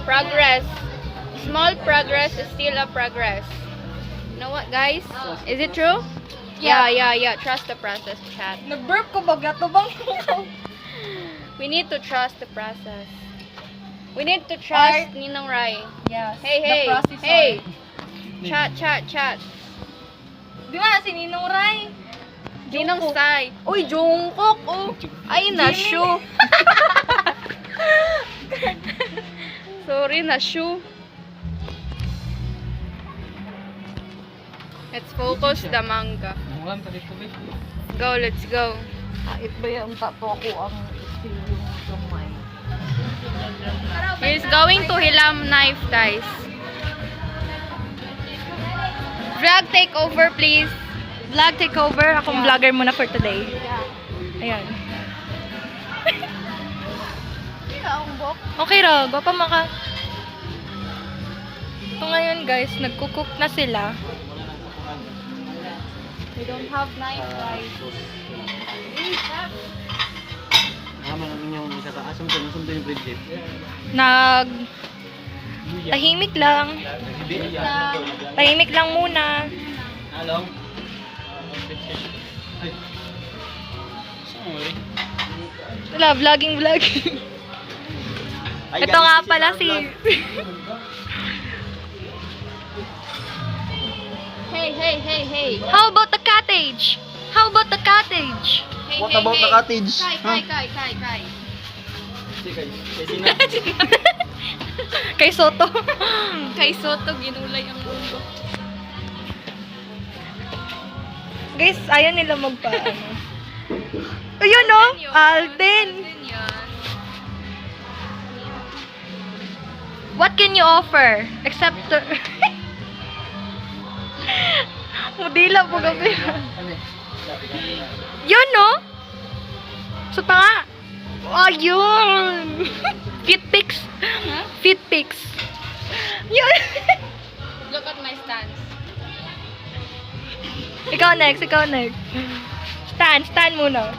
Progress. Small progress is still a progress. You know what, guys? Is it true? Yeah. Trust the process, chat. Nag-burp ko ba? Gato bang We need to trust the process. We need to trust Ninong Rai. Yes. Hey. The processor. Hey. Chat. Di ba si Ninong Rai? Ninong Sai. Uy, Jungkook. Oh. Ay, na-shoe. Sorry, na-shoe. Let's focus the manga. Go, let's go. Kahit ba yung tato ko ang yung kamay. He's going to Hilam knife, guys. Vlog takeover, please. Vlog takeover. Akong vlogger muna for today. Ayan. Okay ra, gwapa maka. So ngayon guys, nagkukook na sila. We don't have knife, guys. Tahimik lang. Tahimik lang muna. Wala, vlogging. Ito nga pala si... Hey. How about the cottage? Hey, What about the cottage? Kai. Kay Soto. Kay Soto, ginulay ang mundo. Guys, ayaw nila magpa... Ayun o! Alden! What can you offer? Except to... Mudila po gabi. Yun no? So pa nga. Ayun! Fit pics. Yun! Look at my stance. Ikaw next. Stand muna.